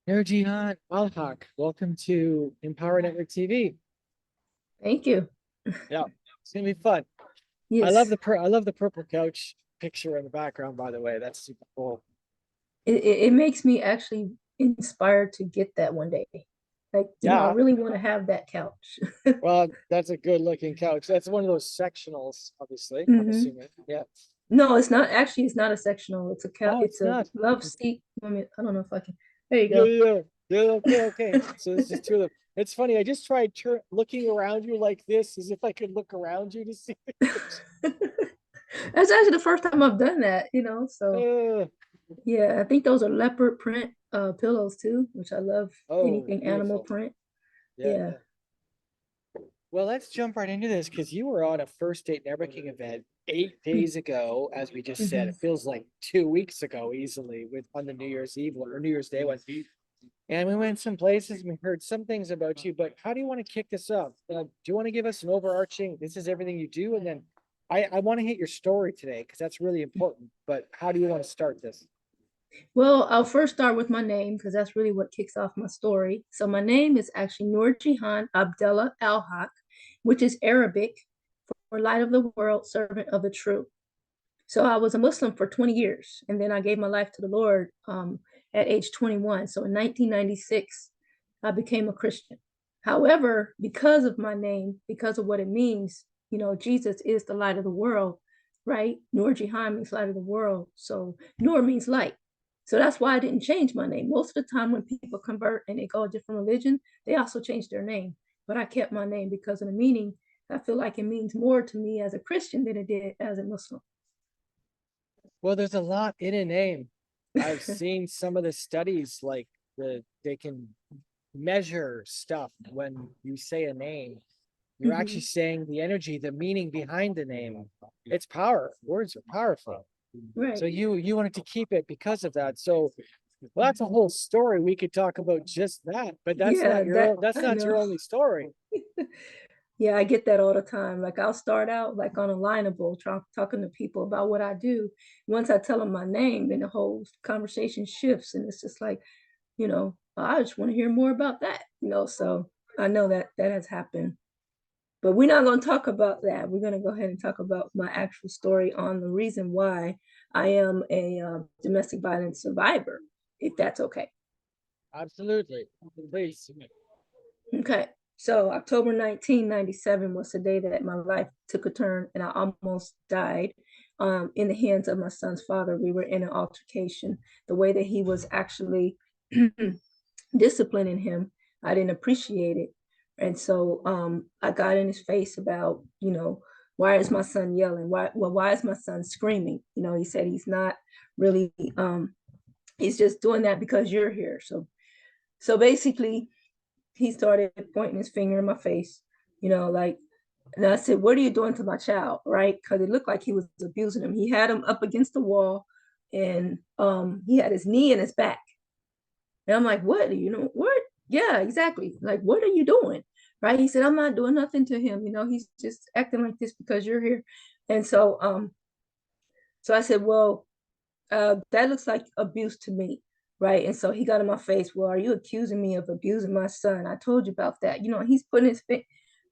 NurJehan, Al-Haqq, welcome to Empower Network TV. Thank you. Yeah, it's gonna be fun. Yes, I love the purple couch picture in the background, by the way. That's super cool. it makes me actually inspired to get that one day. Like, I Yeah, really want to have that couch. well, that's a good looking couch. That's one of those sectionals, obviously, I'm hmm assuming. Yeah. No, it's not actually. It's not a sectional. It's a Oh, it's it's a not. love seat. I don't know if I can. There you Yeah, go. yeah, yeah. Okay, okay. So it's just two of them. It's funny. I just tried looking around you like this, as if I could look around you to see the couch. That's actually the first time I've done that. So Uh, yeah, I think those are leopard print pillows too, which I love. oh, Anything animal beautiful. print. Yeah, Yeah. yeah. Well, let's jump right into this because you were on a first date networking event 8 days ago, as we just said. hmm It feels like 2 weeks ago, easily, with on the New Year's Eve or New Year's Day one. And we went some places and we heard some things about you. But how do you want to kick this off? Do you want to give us an overarching? This is everything you do, and then I want to hit your story today because that's really important. But how do you want to start this? Well, I'll first start with my name because that's really what kicks off my story. So my name is actually NurJehan Abdullah Al-Haqq, which is Arabic for light of the world, servant of the true. So I was a Muslim for 20 years, and then I gave my life to the Lord at age 21. So in 1996, I became a Christian. However, because of my name, because of what it means, Jesus is the light of the world, right? Nur Jihan means light of the world. So Nur means light. So that's why I didn't change my name. Most of the time when people convert and they go a different religion, they also change their name. But I kept my name because of the meaning. I feel like it means more to me as a Christian than it did as a Muslim. Well, there's a lot in a name. I've seen some of the studies, like they can measure stuff when you say a name. You're actually Mhm. saying the energy, the meaning behind the name. It's power. Words are powerful. So Right. you wanted to keep it because of that. So well, that's a whole story. We could talk about just that, but Yeah, that that's I not your know. only story. Yeah, I get that all the time. Like I'll start out like on a lineable, talking to people about what I do. Once I tell them my name, then the whole conversation shifts, and it's just like, I just want to hear more about that. So I know that that has happened. But we're not going to talk about that. We're going to go ahead and talk about my actual story on the reason why I am a domestic violence survivor, if that's okay. Absolutely. Please. Okay. So October 1997 was the day that my life took a turn and I almost died in the hands of my son's father. We were in an altercation. The way that he was actually disciplining him, I didn't appreciate it. And so I got in his face about, why is my son yelling? Why is my son screaming? He said he's not really, he's just doing that because you're here. So basically, he started pointing his finger in my face, like, and I said, "What are you doing to my child?" Right? Because it looked like he was abusing him. He had him up against the wall, and he had his knee in his back. And I'm like, "What? What? Yeah, exactly. Like, what are you doing?" Right? He said, "I'm not doing nothing to him. He's just acting like this because you're here." And so I said, "Well, that looks like abuse to me." Right. And so he got in my face. Well, are you accusing me of abusing my son? I told you about that. He's putting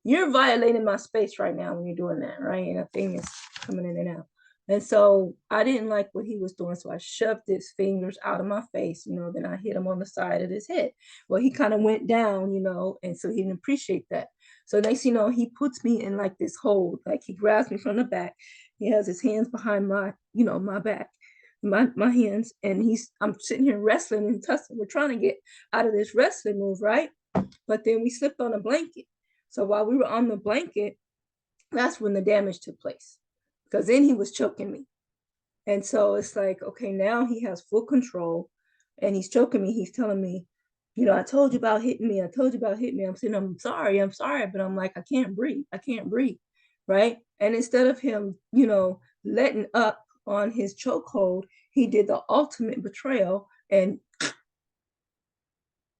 you're violating my space right now when you're doing that. Right. And a thing is coming in and out. And so I didn't like what he was doing. So I shoved his fingers out of my face, then I hit him on the side of his head. Well, he kind of went down, and so he didn't appreciate that. So next, he puts me in like this hold, like he grabs me from the back. He has his hands behind my back, my hands, and I'm sitting here wrestling and tussling. We're trying to get out of this wrestling move, right? But then we slipped on a blanket. So while we were on the blanket, that's when the damage took place. Because then he was choking me. And so it's like, okay, now he has full control and he's choking me. He's telling me, I told you about hitting me. I told you about hitting me. I'm saying, I'm sorry. But I'm like, I can't breathe. I can't breathe. Right. And instead of him, letting up on his chokehold, he did the ultimate betrayal and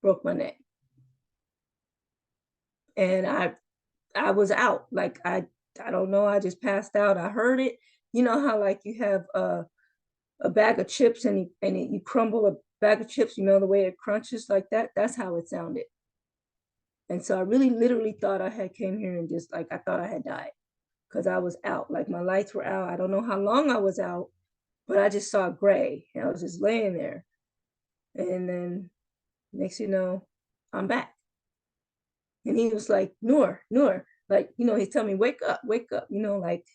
broke my neck. And I was out. Like I don't know. I just passed out. I heard it. You know how like you have a bag of chips and you crumble bag of chips, you know, the way it crunches like that, that's how it sounded. And so I really literally thought I had came here and just like, I thought I had died because I was out. Like my lights were out. I don't know how long I was out, but I just saw gray and I was just laying there. And then next you know, I'm back. And he was like, Nur, like, you know, he's telling me, wake up, you know, like,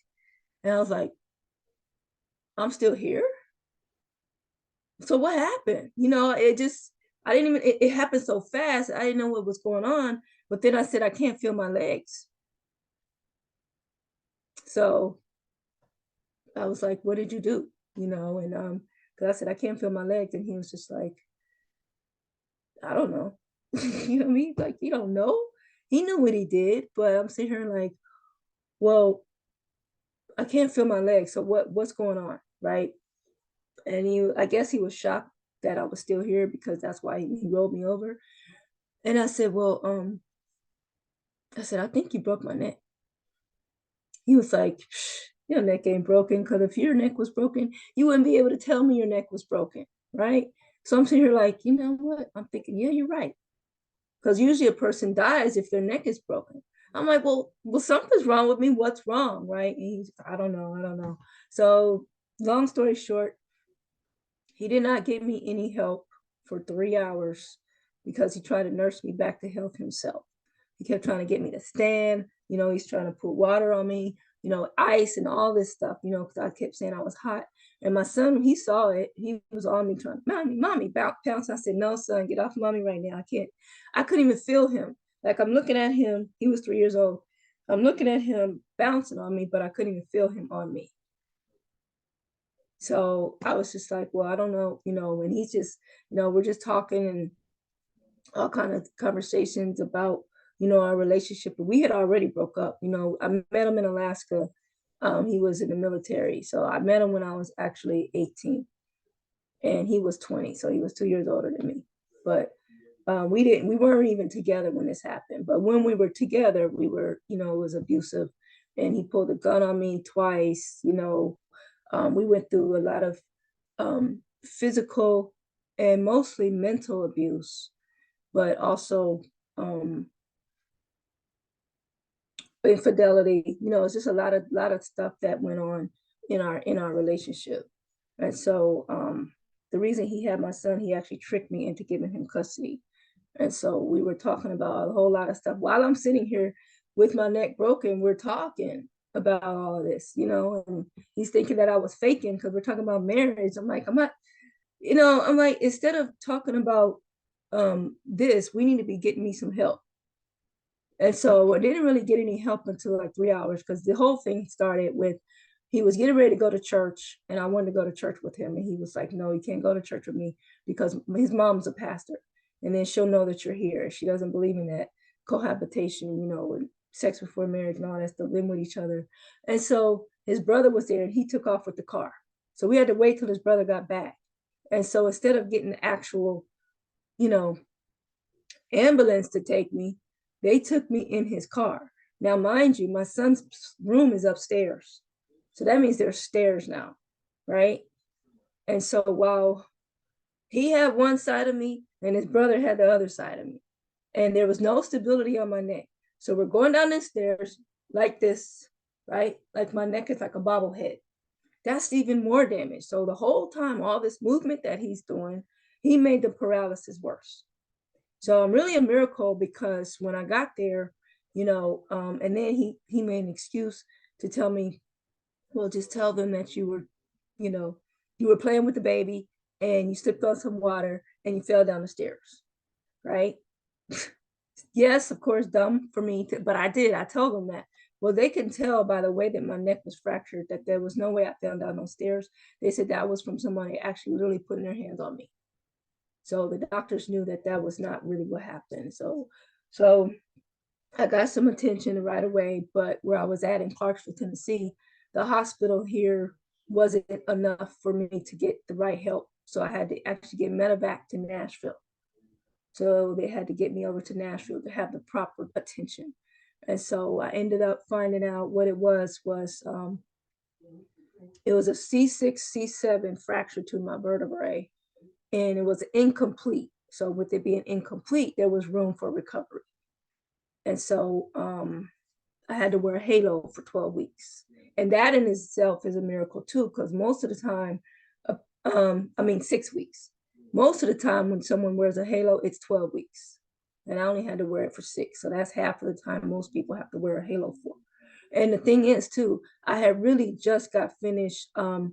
and I was like, I'm still here. So what happened? You know, it just, I didn't even, it happened so fast. I didn't know what was going on. But then I said, I can't feel my legs. So I was like, what did you do? You know, and because I said, I can't feel my legs. And he was just like, I don't know. You know what I mean? Like, you don't know. He knew what he did, but I'm sitting here like, well, I can't feel my legs. So what's going on? Right. And I guess he was shocked that I was still here because that's why he rolled me over. And I said, well, I said, I think you broke my neck. He was like, your neck ain't broken, because if your neck was broken, you wouldn't be able to tell me your neck was broken, right? So I'm sitting here like, you know what? I'm thinking, yeah, you're right. Because usually a person dies if their neck is broken. I'm like, well, something's wrong with me. What's wrong, right? And he's, I don't know. So long story short, he did not give me any help for 3 hours because he tried to nurse me back to health himself. He kept trying to get me to stand. You know, he's trying to put water on me, you know, ice and all this stuff, you know, because I kept saying I was hot. And my son, he saw it. He was on me trying, mommy, bounce. I said, no, son, get off mommy right now. I can't. I couldn't even feel him. Like I'm looking at him. He was 3 years old. I'm looking at him bouncing on me, but I couldn't even feel him on me. So I was just like, well, I don't know, you know, and he's just, you know, we're just talking and all kind of conversations about, you know, our relationship. But we had already broke up. You know, I met him in Alaska. He was in the military. So I met him when I was actually 18 and he was 20. So he was 2 years older than me. But we weren't even together when this happened. But when we were together, we were, you know, it was abusive. And he pulled a gun on me twice, you know. We went through a lot of physical and mostly mental abuse, but also infidelity. You know, it's just a lot of stuff that went on in our relationship. And so the reason he had my son, he actually tricked me into giving him custody. And so we were talking about a whole lot of stuff. While I'm sitting here with my neck broken, we're talking about all of this, you know, and he's thinking that I was faking because we're talking about marriage. I'm like, I'm not, you know, I'm like, instead of talking about this, we need to be getting me some help. And so I didn't really get any help until like 3 hours because the whole thing started with he was getting ready to go to church and I wanted to go to church with him. And he was like, no, you can't go to church with me because his mom's a pastor. And then she'll know that you're here. She doesn't believe in that cohabitation, you know, and sex before marriage and all that stuff, living with each other. And so his brother was there and he took off with the car. So we had to wait till his brother got back. And so instead of getting the actual, you know, ambulance to take me, they took me in his car. Now, mind you, my son's room is upstairs. So that means there's stairs now, right? And so while he had one side of me and his brother had the other side of me, and there was no stability on my neck. So we're going down the stairs like this, right? Like my neck is like a bobblehead. That's even more damage. So the whole time, all this movement that he's doing, he made the paralysis worse. So I'm really a miracle because when I got there, you know, and then he made an excuse to tell me, well, just tell them that you were, you know, you were playing with the baby and you slipped on some water and you fell down the stairs, right? Yes, of course, dumb for me, but I did. I told them that. Well, they can tell by the way that my neck was fractured that there was no way I fell down those stairs. They said that was from somebody actually literally putting their hands on me. So the doctors knew that that was not really what happened. So I got some attention right away, but where I was at in Clarksville, Tennessee, the hospital here wasn't enough for me to get the right help. So I had to actually get medevac to Nashville. So they had to get me over to Nashville to have the proper attention. And so I ended up finding out what it was it was a C6, C7 fracture to my vertebrae. and it was incomplete. So with it being incomplete, there was room for recovery. And so I had to wear a halo for 12 weeks. And that in itself is a miracle too, because most of the time, 6 weeks. Most of the time when someone wears a halo, it's 12 weeks. And I only had to wear it for 6. So that's half of the time most people have to wear a halo for. And the thing is too, I had really just got finished. I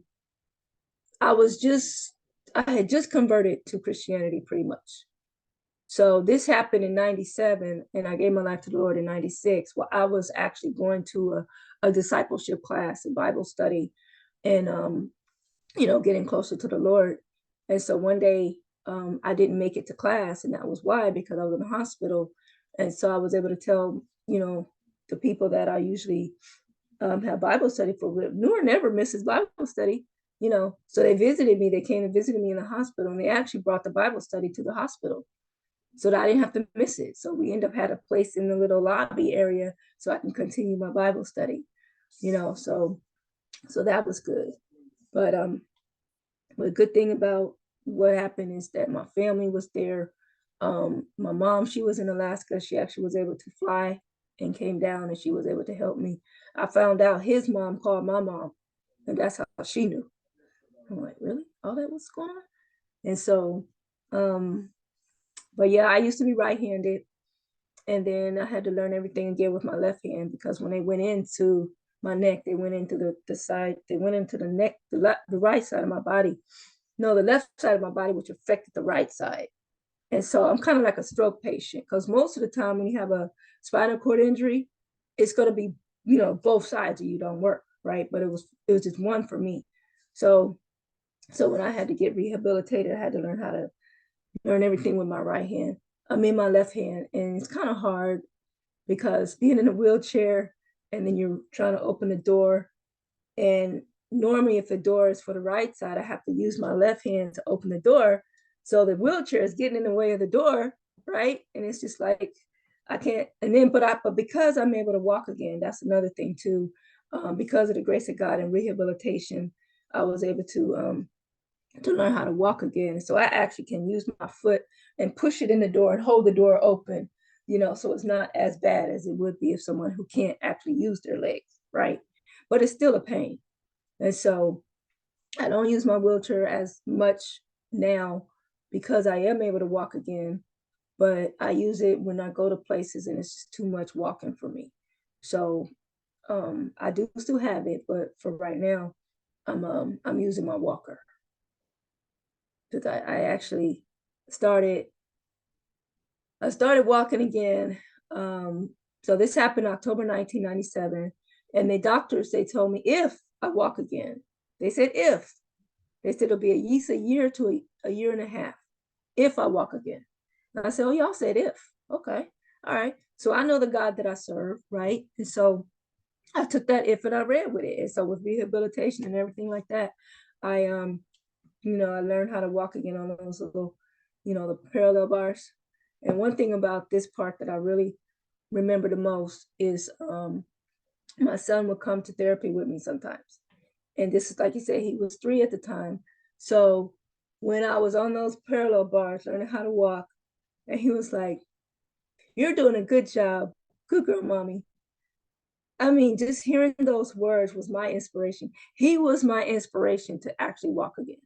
had just converted to Christianity pretty much. So this happened in 97 and I gave my life to the Lord in 96. Well, I was actually going to a discipleship class, a Bible study, and getting closer to the Lord. And so one day I didn't make it to class, and that was why, because I was in the hospital. And so I was able to tell, the people that I usually have Bible study for. Noor never misses Bible study, So they visited me. They came and visited me in the hospital, and they actually brought the Bible study to the hospital so that I didn't have to miss it. So we end up had a place in the little lobby area so I can continue my Bible study, so that was good. But the good thing about what happened is that my family was there. My mom, she was in Alaska. She actually was able to fly and came down, and she was able to help me. I found out his mom called my mom, and that's how she knew. I'm like, really? All that was going on? And so, but yeah, I used to be right-handed, and then I had to learn everything again with my left hand, because when they went into my neck, they went into the side, they went into the neck, the right side of my body. No, the left side of my body, which affected the right side. And so I'm kind of like a stroke patient, because most of the time when you have a spinal cord injury, it's going to be, both sides of you don't work, right? But it was just one for me. So when I had to get rehabilitated, I had to learn how to learn everything with my right hand. I'm in my left hand, and it's kind of hard because being in a wheelchair and then you're trying to open the door, and normally if the door is for the right side, I have to use my left hand to open the door. So the wheelchair is getting in the way of the door, right? And it's just like, I can't, and then, but because I'm able to walk again, that's another thing too. Because of the grace of God and rehabilitation, I was able to learn how to walk again. So I actually can use my foot and push it in the door and hold the door open, so it's not as bad as it would be if someone who can't actually use their legs, right? But it's still a pain. And so I don't use my wheelchair as much now because I am able to walk again, but I use it when I go to places and it's just too much walking for me. So I do still have it, but for right now, I'm using my walker, because I actually started walking again. So this happened October 1997, and the doctors, they told me if I walk again, they said it'll be at least a year to a year and a half if I walk again. And I said, oh, y'all said if. Okay, all right. So I know the God that I serve, right? And so I took that if and I read with it. And so with rehabilitation and everything like that, I I learned how to walk again on those little, the parallel bars. And one thing about this part that I really remember the most is my son would come to therapy with me sometimes. And this is, like you said, he was 3 at the time. So when I was on those parallel bars, learning how to walk, and he was like, you're doing a good job. Good girl, mommy. I mean, just hearing those words was my inspiration. He was my inspiration to actually walk again,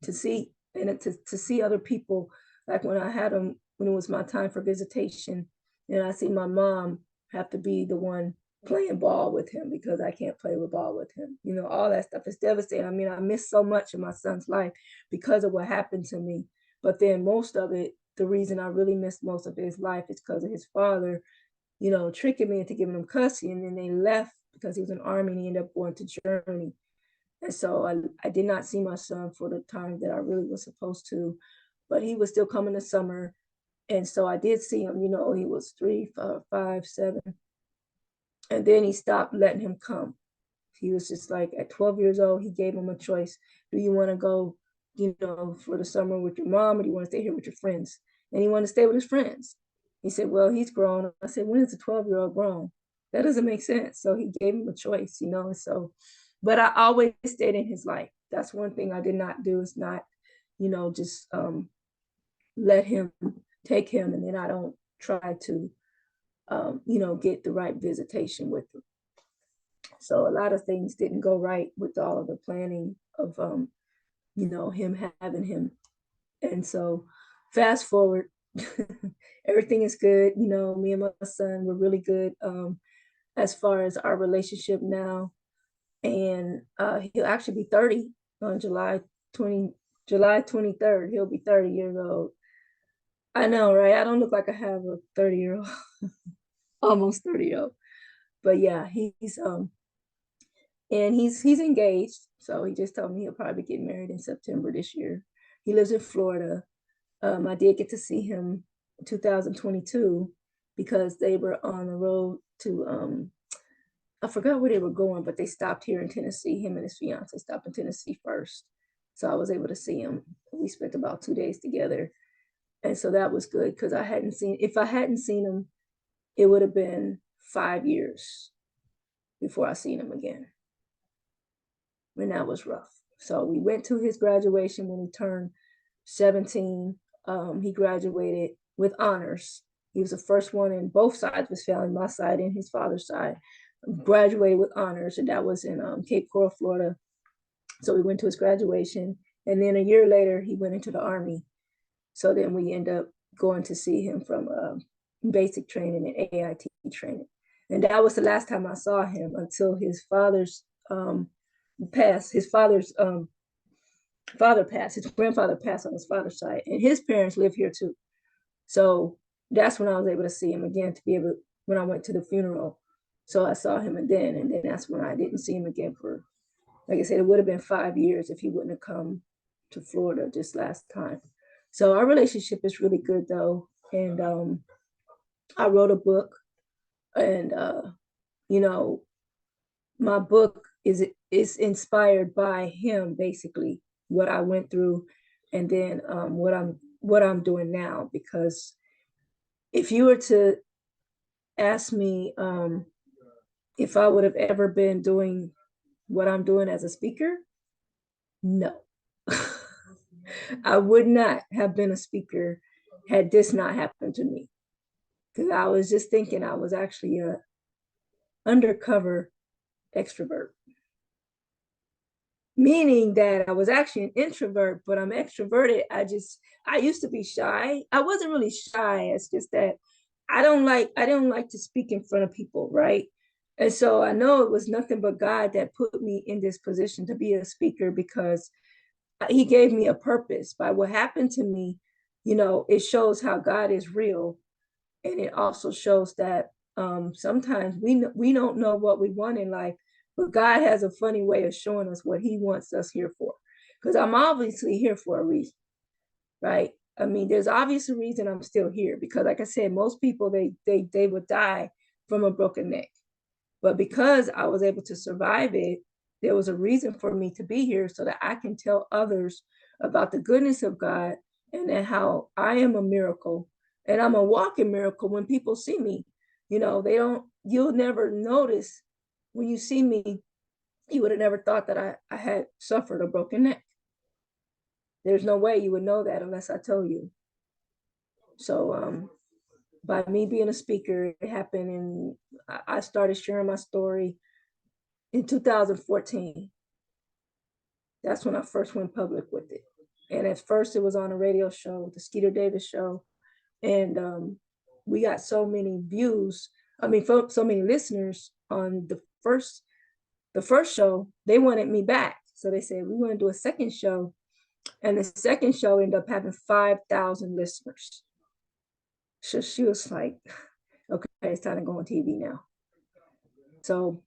to see and to see other people. Like when I had him, when it was my time for visitation, and I see my mom have to be the one playing ball with him because I can't play with ball with him. All that stuff is devastating. I mean, I missed so much of my son's life because of what happened to me. But then most of it, the reason I really missed most of his life is because of his father, tricking me into giving him custody. And then they left because he was in the Army and he ended up going to Germany. And so I did not see my son for the time that I really was supposed to, but he was still coming this summer. And so I did see him, he was 3, 5, 7. And then he stopped letting him come. He was just like, at 12 years old, he gave him a choice. Do you want to go, for the summer with your mom, or do you want to stay here with your friends? And he wanted to stay with his friends. He said, well, he's grown. I said, when is a 12-year-old grown? That doesn't make sense. So he gave him a choice, So, but I always stayed in his life. That's one thing I did not do, is not just let him take him, and then I don't try to, get the right visitation with him. So a lot of things didn't go right with all of the planning of, him having him. And so fast forward, everything is good. Me and my son, we're really good as far as our relationship now. And he'll actually be 30 on July 23rd. He'll be 30 years old. I know, right? I don't look like I have a 30-year-old, almost 30-year-old. But yeah, he's engaged. So he just told me he'll probably get married in September this year. He lives in Florida. I did get to see him in 2022 because they were on the road to I forgot where they were going, but they stopped here in Tennessee. Him and his fiance stopped in Tennessee first. So I was able to see him. We spent about 2 days together. And so that was good because if I hadn't seen him, it would have been 5 years before I seen him again. And that was rough. So we went to his graduation when he turned 17. He graduated with honors. He was the first one in both sides of his family, my side and his father's side, graduated with honors, and that was in Cape Coral, Florida. So we went to his graduation, and then a year later, he went into the Army. So then we end up going to see him from basic training and AIT training. And that was the last time I saw him until his father's passed. His father's father passed. His grandfather passed on his father's side, and his parents live here too. So that's when I was able to see him again, when I went to the funeral. So I saw him, and then that's when I didn't see him again for, like I said, it would have been 5 years if he wouldn't have come to Florida this last time. So our relationship is really good though. And I wrote a book, and my book is inspired by him, basically, what I went through, and then what I'm doing now. Because if you were to ask me if I would have ever been doing what I'm doing as a speaker, no. I would not have been a speaker had this not happened to me. Because I was just thinking I was actually a undercover extrovert. Meaning that I was actually an introvert, but I'm extroverted. I used to be shy. I wasn't really shy. It's just that I don't like to speak in front of people, right? And so I know it was nothing but God that put me in this position to be a speaker, because he gave me a purpose. By what happened to me, it shows how God is real. And it also shows that sometimes we don't know what we want in life, but God has a funny way of showing us what he wants us here for. Because I'm obviously here for a reason, right? I mean, there's obviously a reason I'm still here, because like I said, most people, they would die from a broken neck. But because I was able to survive it, there was a reason for me to be here, so that I can tell others about the goodness of God, and how I am a miracle, and I'm a walking miracle. When people see me, you'll never notice when you see me, you would have never thought that I had suffered a broken neck. There's no way you would know that unless I told you. So by me being a speaker, it happened, and I started sharing my story in 2014. That's when I first went public with it. And at first it was on a radio show, the Skeeter Davis show. And we got so many views. I mean, so many listeners on the first show. They wanted me back. So they said, we want to do a second show. And the second show ended up having 5,000 listeners. So she was like, okay, it's time to go on TV now. So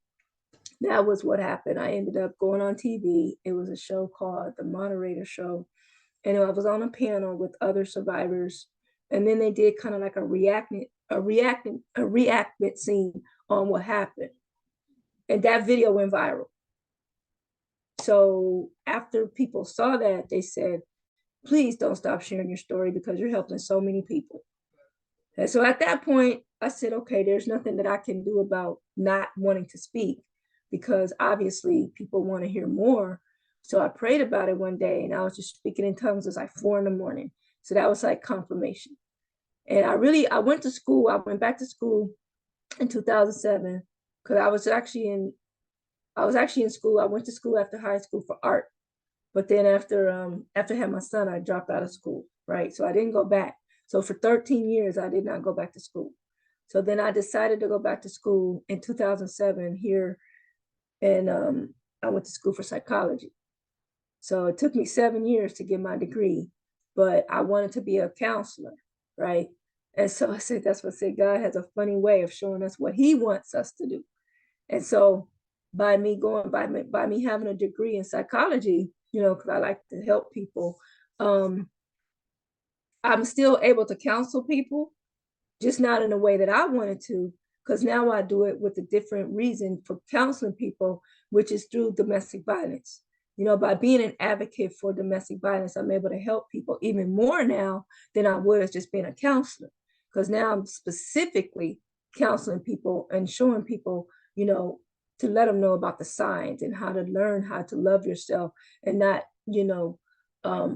that was what happened. I ended up going on TV. It was a show called The Moderator Show. And I was on a panel with other survivors. And then they did kind of like a reenactment scene on what happened. And that video went viral. So after people saw that, they said, please don't stop sharing your story, because you're helping so many people. And so at that point, I said, okay, there's nothing that I can do about not wanting to speak, because obviously people want to hear more. So I prayed about it one day, and I was just speaking in tongues. It was like 4 in the morning. So that was like confirmation. And I went to school. I went back to school in 2007 because I was actually in school. I went to school after high school for art. But then after I had my son, I dropped out of school, right? So I didn't go back. So for 13 years, I did not go back to school. So then I decided to go back to school in 2007 here, and I went to school for psychology. So it took me 7 years to get my degree, but I wanted to be a counselor, right? And so I said, that's what I said. God has a funny way of showing us what He wants us to do. And so by me having a degree in psychology, because I like to help people, um, I'm still able to counsel people, just not in a way that I wanted to, because now I do it with a different reason for counseling people, which is through domestic violence. By being an advocate for domestic violence, I'm able to help people even more now than I would as just being a counselor. Because now I'm specifically counseling people and showing people, to let them know about the signs and how to learn how to love yourself and not,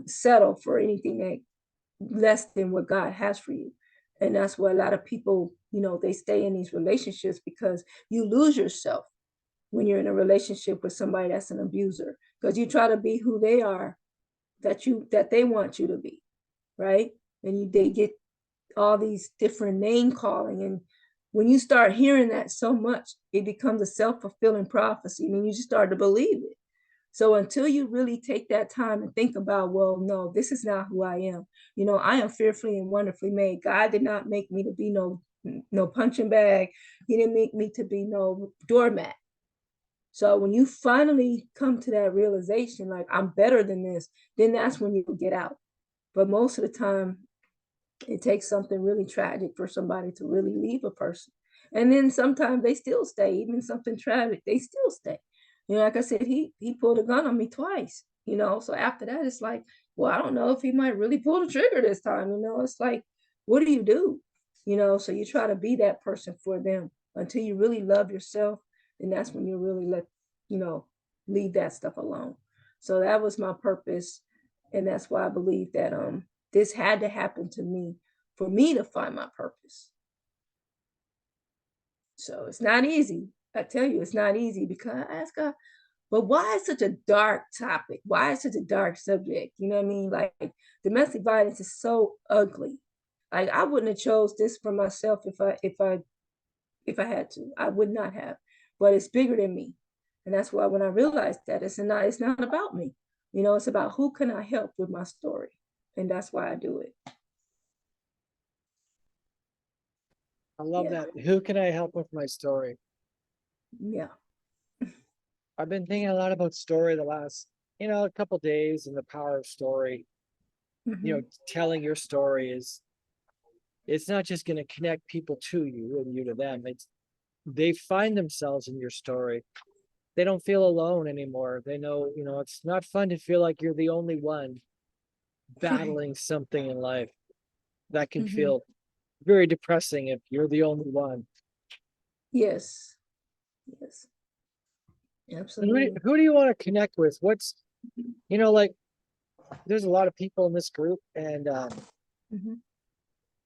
settle for anything that less than what God has for you. And that's why a lot of people, they stay in these relationships because you lose yourself when you're in a relationship with somebody that's an abuser, because you try to be who they are, that they want you to be, right? And they get all these different name calling, and when you start hearing that so much, it becomes a self-fulfilling prophecy, and then you just start to believe it. So until you really take that time and think about, well, no, this is not who I am. I am fearfully and wonderfully made. God did not make me to be no punching bag. He didn't make me to be no doormat. So when you finally come to that realization, like I'm better than this, then that's when you get out. But most of the time, it takes something really tragic for somebody to really leave a person. And then sometimes they still stay, even something tragic, they still stay. Like I said, he pulled a gun on me twice, So after that, it's like, well, I don't know if he might really pull the trigger this time, It's like, what do you do? So you try to be that person for them until you really love yourself, and that's when you really you know, leave that stuff alone. So that was my purpose. And that's why I believe that this had to happen to me for me to find my purpose. So it's not easy. I tell you, it's not easy, because I ask God, but why is such a dark topic? Why is such a dark subject? You know what I mean? Like, domestic violence is so ugly. Like, I wouldn't have chose this for myself if I had to. I would not have. But it's bigger than me. And that's why when I realized that it's not about me. It's about who can I help with my story. And that's why I do it. I love Yeah. that. Who can I help with my story? Yeah. I've been thinking a lot about story the last, a couple days, and the power of story. Mm-hmm. Telling your story it's not just going to connect people to you and you to them. They find themselves in your story. They don't feel alone anymore. They know, it's not fun to feel like you're the only one battling something in life. That can Mm-hmm. feel very depressing if you're the only one. Yes. Yes. Absolutely. Who do you want to connect with? Like, there's a lot of people in this group, and Mm-hmm.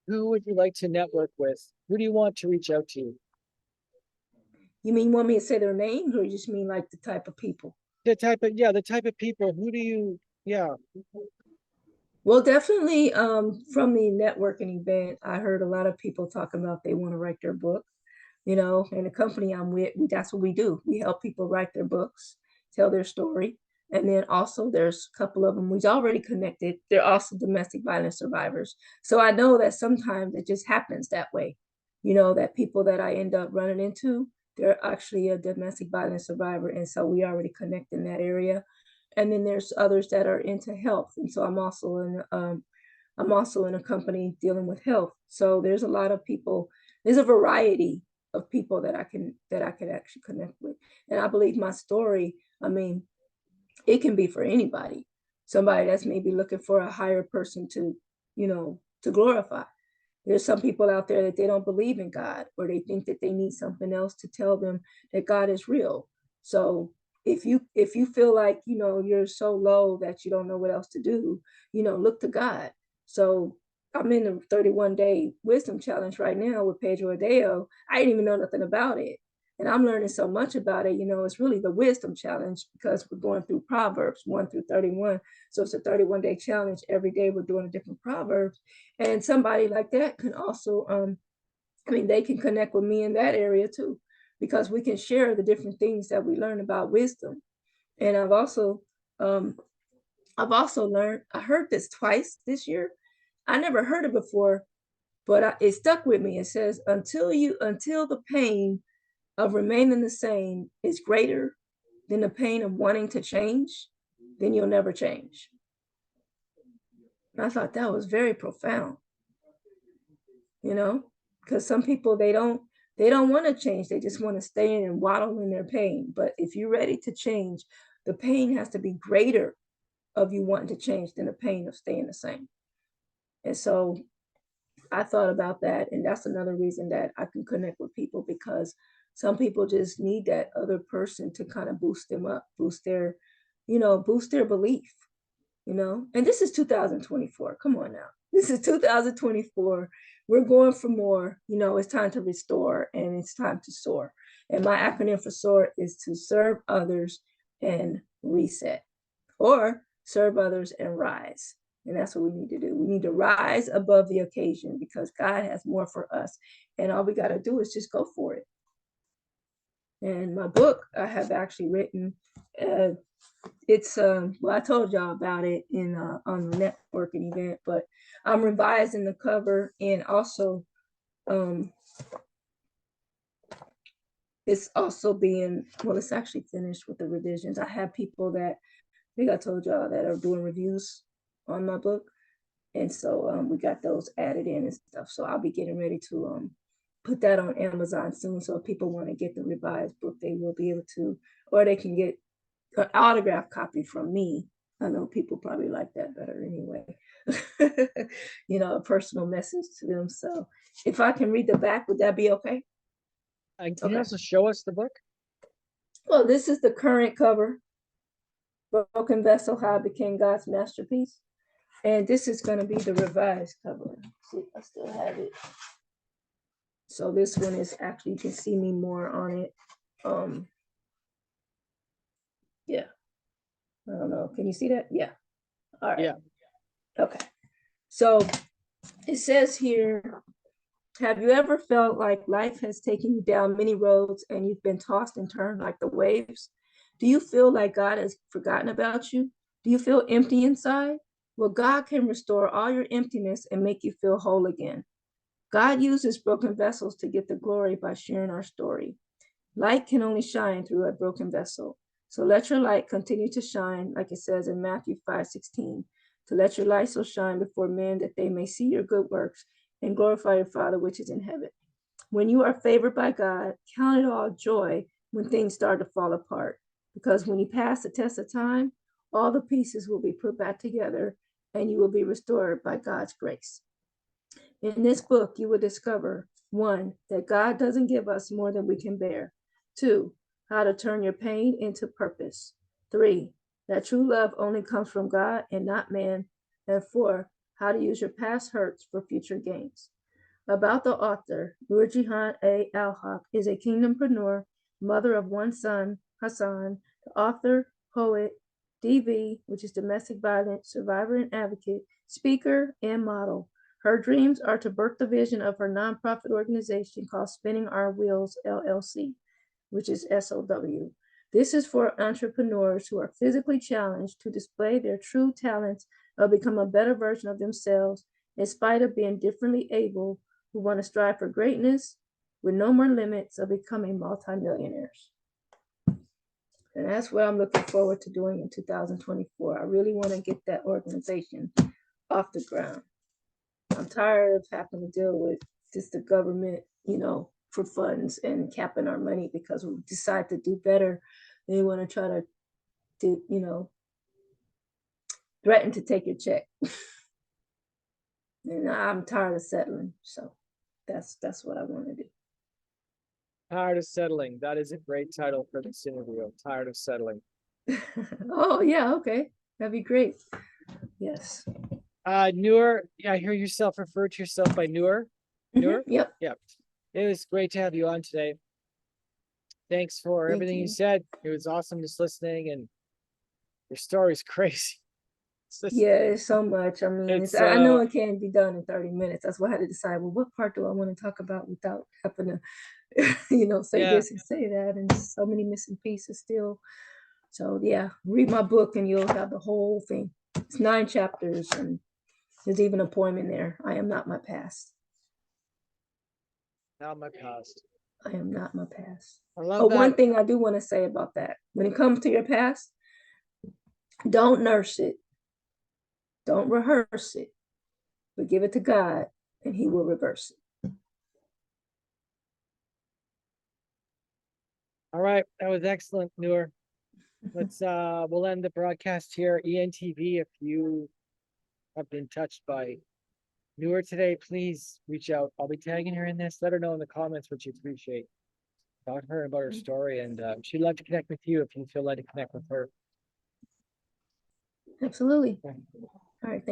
who would you like to network with? Who do you want to reach out to? You mean want me to say their names, or you just mean like the type of people? The type of people. Who do you, yeah. Well, definitely from the networking event, I heard a lot of people talking about they want to write their book, and the company I'm with, that's what we do. We help people write their books, tell their story. And then also there's a couple of them we've already connected. They're also domestic violence survivors. So I know that sometimes it just happens that way, that people that I end up running into, they're actually a domestic violence survivor. And so we already connect in that area. And then there's others that are into health. And so I'm also in a company dealing with health. So there's a lot of people, there's a variety of people that I can actually connect with. And I believe my story, I mean, it can be for anybody. Somebody that's maybe looking for a higher person to glorify. There's some people out there that they don't believe in God, or they think that they need something else to tell them that God is real. So if you feel like, you know, you're so low that you don't know what else to do, you know, look to God. So I'm in the 31-day wisdom challenge right now with Pedro Adeo. I didn't even know nothing about it. And I'm learning so much about it. You know, it's really the wisdom challenge because we're going through Proverbs 1 through 31. So it's a 31-day challenge. Every day we're doing a different Proverbs. And somebody like that can also, I mean, they can connect with me in that area too, because we can share the different things that we learn about wisdom. And um, I've also learned, I heard this twice this year. I never heard it before, but it stuck with me. It says, until the pain of remaining the same is greater than the pain of wanting to change, then you'll never change. And I thought that was very profound, you know, because some people, they don't want to change. They just want to stay in and waddle in their pain. But if you're ready to change, the pain has to be greater of you wanting to change than the pain of staying the same. And so I thought about that. And that's another reason that I can connect with people, because some people just need that other person to kind of boost them up, boost their, you know, boost their belief, you know. And this is 2024. Come on now. This is 2024. We're going for more. You know, it's time to restore and it's time to soar. And my acronym for SOAR is to serve others and reset, or serve others and rise. And that's what we need to do. We need to rise above the occasion because God has more for us. And all we got to do is just go for it. And my book, I have actually written, it's, well, I told y'all about it in on the networking event, but I'm revising the cover, and also it's also being, well, it's actually finished with the revisions. I have people that, I think I told y'all, that are doing reviews on my book. And so we got those added in and stuff. So I'll be getting ready to put that on Amazon soon. So if people want to get the revised book, they will be able to, or they can get an autographed copy from me. I know people probably like that better anyway. You know, a personal message to them. So if I can read the back, would that be okay? Can you also show us the book? Well, this is the current cover. Broken Vessel, How I Became God's Masterpiece. And this is going to be the revised cover. Let's see if I still have it. So this one is actually, you can see me more on it. Yeah. I don't know. Can you see that? Yeah. All right. Yeah. Okay. So it says here, have you ever felt like life has taken you down many roads and you've been tossed and turned like the waves? Do you feel like God has forgotten about you? Do you feel empty inside? Well, God can restore all your emptiness and make you feel whole again. God uses broken vessels to get the glory by sharing our story. Light can only shine through a broken vessel. So let your light continue to shine, like it says in Matthew 5:16, to let your light so shine before men that they may see your good works and glorify your Father which is in heaven. When you are favored by God, count it all joy when things start to fall apart. Because when you pass the test of time, all the pieces will be put back together and you will be restored by God's grace. In this book, you will discover 1, that God doesn't give us more than we can bear. 2, how to turn your pain into purpose. 3, that true love only comes from God and not man. And 4, how to use your past hurts for future gains. About the author, NurJehan Al-Haqq is a kingdompreneur, mother of one son, Hassan, the author, poet, DV, which is domestic violence survivor and advocate, speaker, and model. Her dreams are to birth the vision of her nonprofit organization called Spinning Our Wheels, LLC, which is SOW. This is for entrepreneurs who are physically challenged to display their true talents or become a better version of themselves in spite of being differently able, who want to strive for greatness with no more limits of becoming multimillionaires. And that's what I'm looking forward to doing in 2024. I really want to get that organization off the ground. I'm tired of having to deal with just the government, you know, for funds and capping our money because we decide to do better. They want to try to you know, threaten to take your check. And I'm tired of settling. So that's what I want to do. Tired of settling. That is a great title for this interview. Tired of settling. Oh, yeah, okay. That'd be great. Yes. Noor, yeah, I hear yourself refer to yourself by Noor. Noor? Yep. Yeah. It was great to have you on today. Thanks for Thank everything you you. said. It was awesome just listening, and your story's crazy. It's just, Yeah, it's so much. I mean, it's I know it can't be done in 30 minutes. That's why I had to decide, well, what part do I want to talk about without having to, say yeah. this and say that, and so many missing pieces still. So yeah, read my book and you'll have the whole thing. It's 9 chapters, and there's even a poem in there. I am not my past. Now my past. I am not my past. I love Oh, one that. thing I do want to say about that, when it comes to your past, don't nurse it, don't rehearse it, but give it to God and he will reverse it. All right, that was excellent, Noor. We'll end the broadcast here. ENTV, if you have been touched by Noor today, please reach out. I'll be tagging her in this. Let her know in the comments what you appreciate about her, about her story, and she'd love to connect with you if you feel like to connect with her. Absolutely. All right. Thank